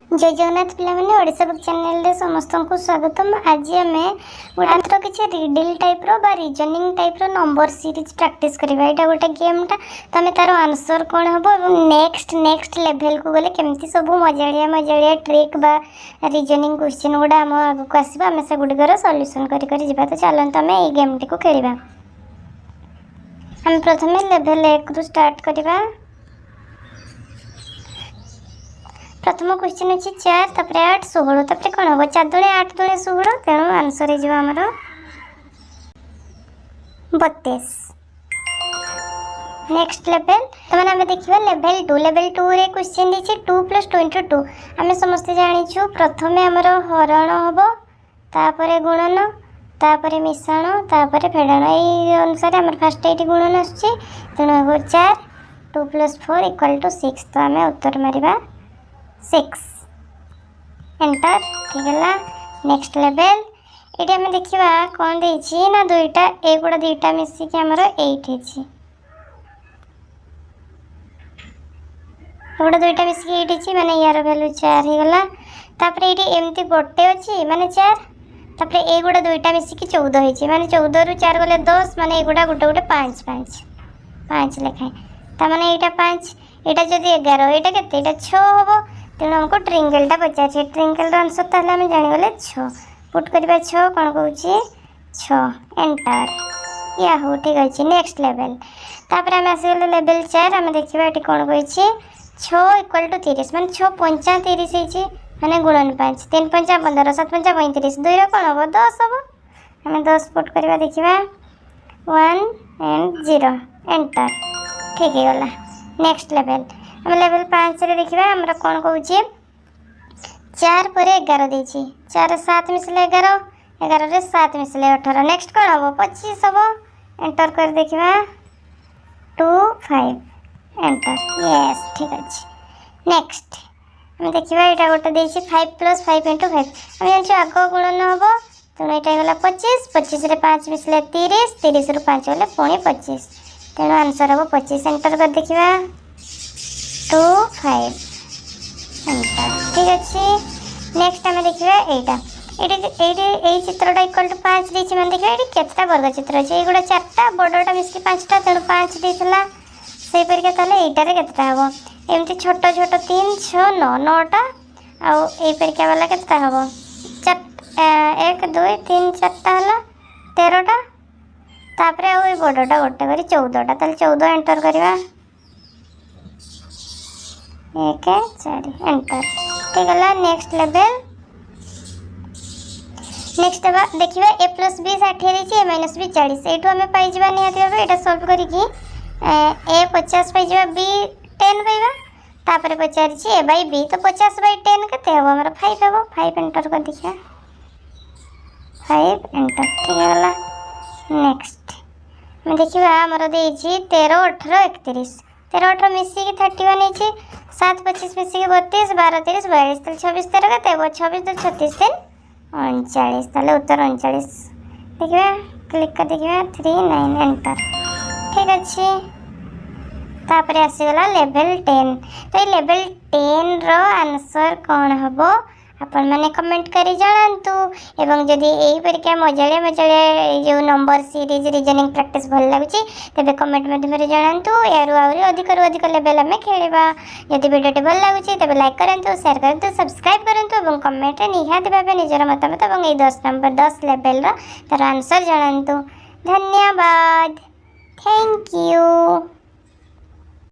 जय Jagannath पिलाମାନେ Odisha book channel रे समस्त को स्वागतम। आज आम गोटे किसी रिडल टाइप रो बा रीजनिंग टाइप रो नंबर सीरीज प्रैक्टिस करबा। एटा गोटे गेमटा तमे तार आंसर कोन हबो एवं नेक्स्ट लेवल को गले केमती सब मजालिया ट्रिक बा रीजनिंग क्वेश्चन गुडा हम आगु को आसीबा। हम से गुडीकर सॉल्यूशन करी जिबा। तो चलन तमे ए गेम टी को खेलिबा। हम प्रथमे लेवल 1 रु स्टार्ट करबा। प्रथम क्वेश्चन अच्छी 4 तापर 8 16 तापर कौन हम 4 दुणे 8 दुणे 16 तेणु आंसर हो आमर 32। नेक्स्ट लेवल तमाने आम देखिबा लेवल 2 रे क्वेश्चन दिछि 2 + 2 × 2। आम समस्त जानिछु प्रथमे हमर हरण हबो तापर गुणन तापर मिश्रण तापर फेडन। एई अनुसार हमर फर्स्ट एटी गुणन आछि तेणु 4 2 + 4 = 6। तो आम उत्तर मारिबा 6 एंटर ठीक है। नेक्स्ट लेवल ये आम देखा कौन देछि ना दुईटा एगुड़ा दुईटा मिसिक आमर 8 है। एगुड़ा दुईटा मिसिक 8 माने यार वैल्यू 4 हो गला। तापर ये एमती गोटे अच्छी माने 4 तापर एगुड़ा दुईटा मिसिक 14 है माने 14 रु 4 गले 10 माने एगुड़ा गोटे गोटे 5 5 5 लेखाएं ताने यहाँ 5 यहाँ जदि 11 यहाँ के 6 हम तेणु हमको ट्रिंगलटा पचार ट्रिंगल आंसर ताहले आम जानीगले 6 पुट करवा 6 कौन कौन 6 एंटर या हो ठीक अच्छे। नेक्स्ट लेवल तापर आम आसगले लेवल 4 आम देखा ये कौन कही 6 = 30 माने 6 5 30 है माने गुणन 5 3 5 15 7 5 35 2 कौन हम 10 हम आम 10 पुट करवा देखा 1 and 0 एंटर ठीक है गला। नेक्स्ट लेवल हम लेवल 5 रे देखिबा हमरा कोन कहूची 4 पर 11 देछि 4 7 मिसले 11 11 रे 7 मिसले 18 नेक्स्ट कोन हो 25 हो एंटर कर देखिबा 2 5 एंटर यस ठीक अछि। नेक्स्ट हम देखिबा एटा गोटे देछि 5 + 5 × 5 हम जानछु आगो गुणन हबो तेणु एटा गला 25 25 रे 5 मिसले 30 30 रु 5 गले पुणी 25 तेणु आंसर हबो 25 एंटर कर देखिबा 2 5 एंटर ठीक अच्छे। नेक्स्ट आम देखा यही चित्रटा = 5 देछि माने देखा ये केतटा वर्ग चित्र अच्छे एगुड़ा 4टा बड़टा मिसिक 5टा तेणु 5 देथिला से परिका ताले एटारे केतटा हबो एमती छोट छोट 3 6 9 9टा आउ ए परिका वाला केतटा हबो 1 2 3 4टा हला 13टा तापर आउ ए बड़टा गोटे करी 14टा ताले 14 एंटर करबा 1 4 एंटर ठीक है। नेक्स्ट लेवल नेक्स्ट देखिए a + b 60 देछि a - b 40 एठू हमें पाई जिबा निहाती भाबे एटा सॉल्व करी कि a 50 पाई जिबा b 10 पाइबा तापर पचारिछि a/b तो 50/10 केते हबो हमर 5 हबो 5 एंटर कर देखिया 5 एंटर ठीक है। नेक्स्ट हम देखिबा हमर देछि 13 18 31 13 18 मिसिक 31 है 7 25 मिसिक 32 12 30 42 तो 26 13 के 26 तो 36 दिन 39 ताले उत्तर 39 देखिए क्लिक कर देखिए 3 9 एंटर ठीक अच्छे। तापर आसीगला लेवल 10 तो ये लेवल 10 रो आंसर कौन हबो आपण माने कमेंट करी जणांतु एवं जदि एही परिका मजालिया जो नंबर सीरीज रीजनिंग प्रैक्टिस भल लागुची तेबे कमेंट माध्यम रे जणांतु यारु आउरी अधिक लेवल हमें खेलिबा। यदि वीडियो भल लागुची तेबे लाइक करंतु शेयर करंतु सब्सक्राइब करंतु एवं कमेंट रे निहाती भाबे निजर मतामत एवं ए 10 लेवल रो तार आंसर जणांतु। धन्यवाद।